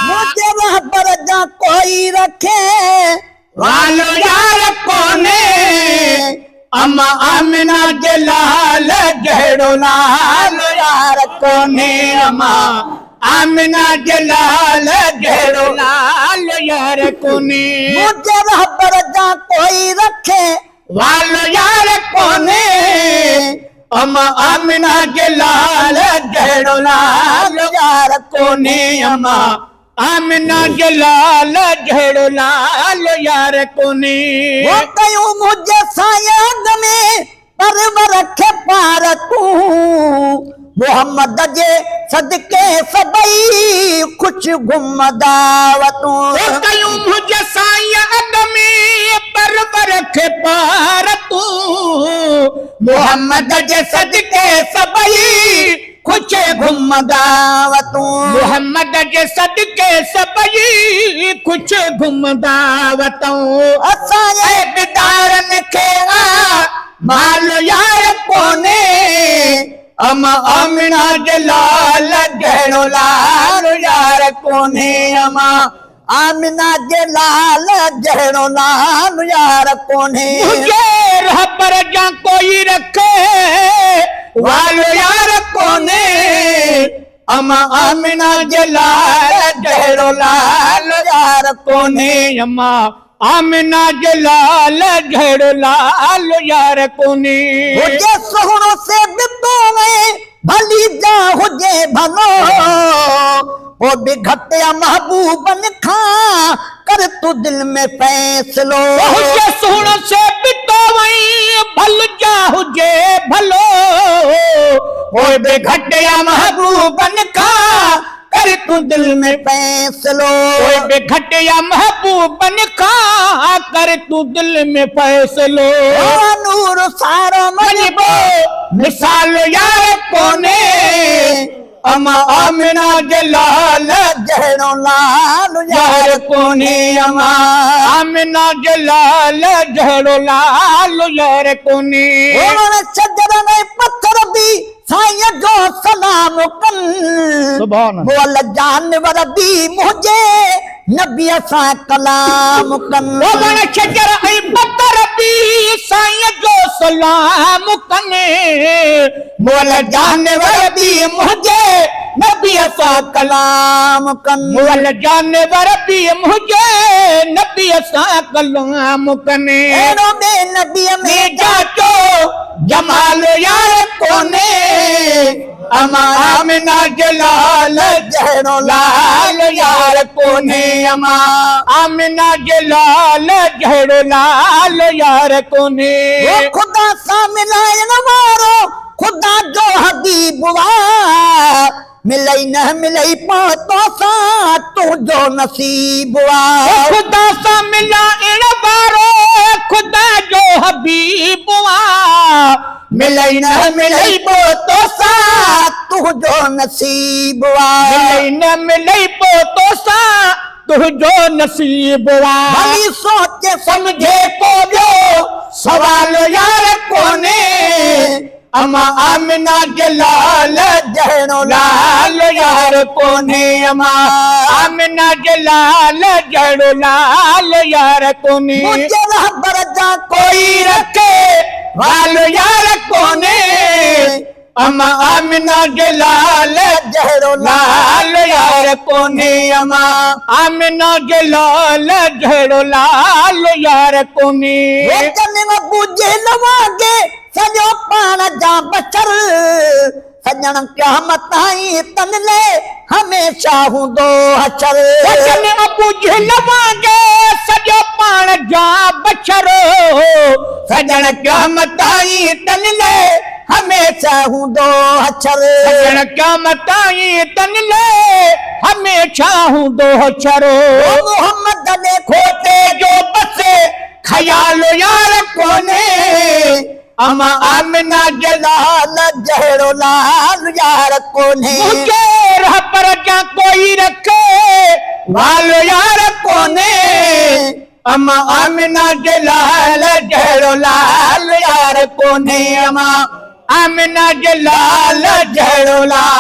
मुझे रहबर जा कोई रखे वालो यार कोने अम्मा आमिना जलाल जहड़ो लाल यार कोने अम्मा आमिना जलाल जहड़ो लाल यार कोने मुझे रहबर जा कोई रखे वालो यार कोने अम्मा आमिना जलाल जहड़ो लाल यार कोने अम्मा आमिना जलाल जहड़ो लाल यार कोने वो कयूं मुझे सायद में परवर रखे पार तू मोहम्मद जे सदके सबई कुछ घुमदावतू कयूं मुझे सायद में परवर रखे पार तू मोहम्मद जे सदके सबई कुछ घुमदावतू मोहम्मद जे सदके सबई कुछ घुमदावतू असांजे बिदारन खे माल यार कोने अम्मा आमिना जलाल जहड़ो लाल यार कोने अम्मा आमिना जे लाल जहड़ो लाल यार कोने मुझे रहबर जा कोई रखे वालो यार कोने अम्मा आमिना जलाल जहड़ो लाल यार कोने अम्मा आमिना जलाल जहड़ो लाल यार कोने हुजे सोहणो से बितो में भली जा हुजे भलो वो भी घटिया महबूबन खा कर तू दिल में फैसलो हुजे सोहणो से बितो वही भल जा हुजे भलो वो भी घटिया महबूबन खा कर तू दिल में फैसलो कोई भी घटिया महबूबन खा कर तू दिल में फैसलो नूर सारो मजबो मिसाल यार कोने अम्मा आमिना जलाल जहड़ो लाल यार कोने अम्मा आमिना जलाल जहड़ो लाल यार कोने शजर में पत्थर भी साईं जो सलाम कन सुभान बोल जानवर भी मुझे नबी सा कलाम कन बोल शजर ऐं पत्थर भी साईं जो सलाम कने बोल जानवर भी मुझे नबी सा कलाम कन बोल जानवर भी मुझे नबी सा कलाम कने एरो में नबी में जाचो जमाल यार कोने अम्मा आमिना जलाल जहड़ो लाल यार कोने अम्मा आमिना जलाल जहड़ो लाल यार कोने वो खुदा सा मिलायन वारो खुदा जो हबीब वा मिलई न मिलई पातो सा तू जो नसीब वा खुदा सा मिला इन बारो खुदा जो हबीब वा मिलई न मिलई पोतो सा तू जो नसीब वा मिलई न मिलई पोतो सा तू जो नसीब वा भली सोचे समझे को जो सवाल यार कोने अम्मा आमिना जलाल जहड़ो लाल यार कोने अम्मा आमिना जलाल जहड़ो लाल यार कोने मुझे रहबर जा कोई रखे वाल यार कोने अम्मा आमिना जलाल जहड़ो लाल यार कोने अम्मा आमिना जलाल जहड़ो लाल यार कोने वचन में बुझे लवागे सजो पान जा बचर सजन क़यामत आई तन ले हमेशा हूंदो हचर वचन में बुझे लवागे सजो पान जा बचर सजन क़यामत आई तन ले हमेशा हूंदो हचर सजन क़यामत आई तन ले हमेशा हूंदो हचर मोहम्मद ने खोटे जो बसे ख्याल यार कोने अम्मा आमिना जलाल जहड़ो लाल यार कोने मुझे रहबर जा कोई रखे वाल यार कोने अम्मा आमिना जलाल जहड़ो लाल यार कोने अम्मा आमिना जे लाल जहिड़ो लाल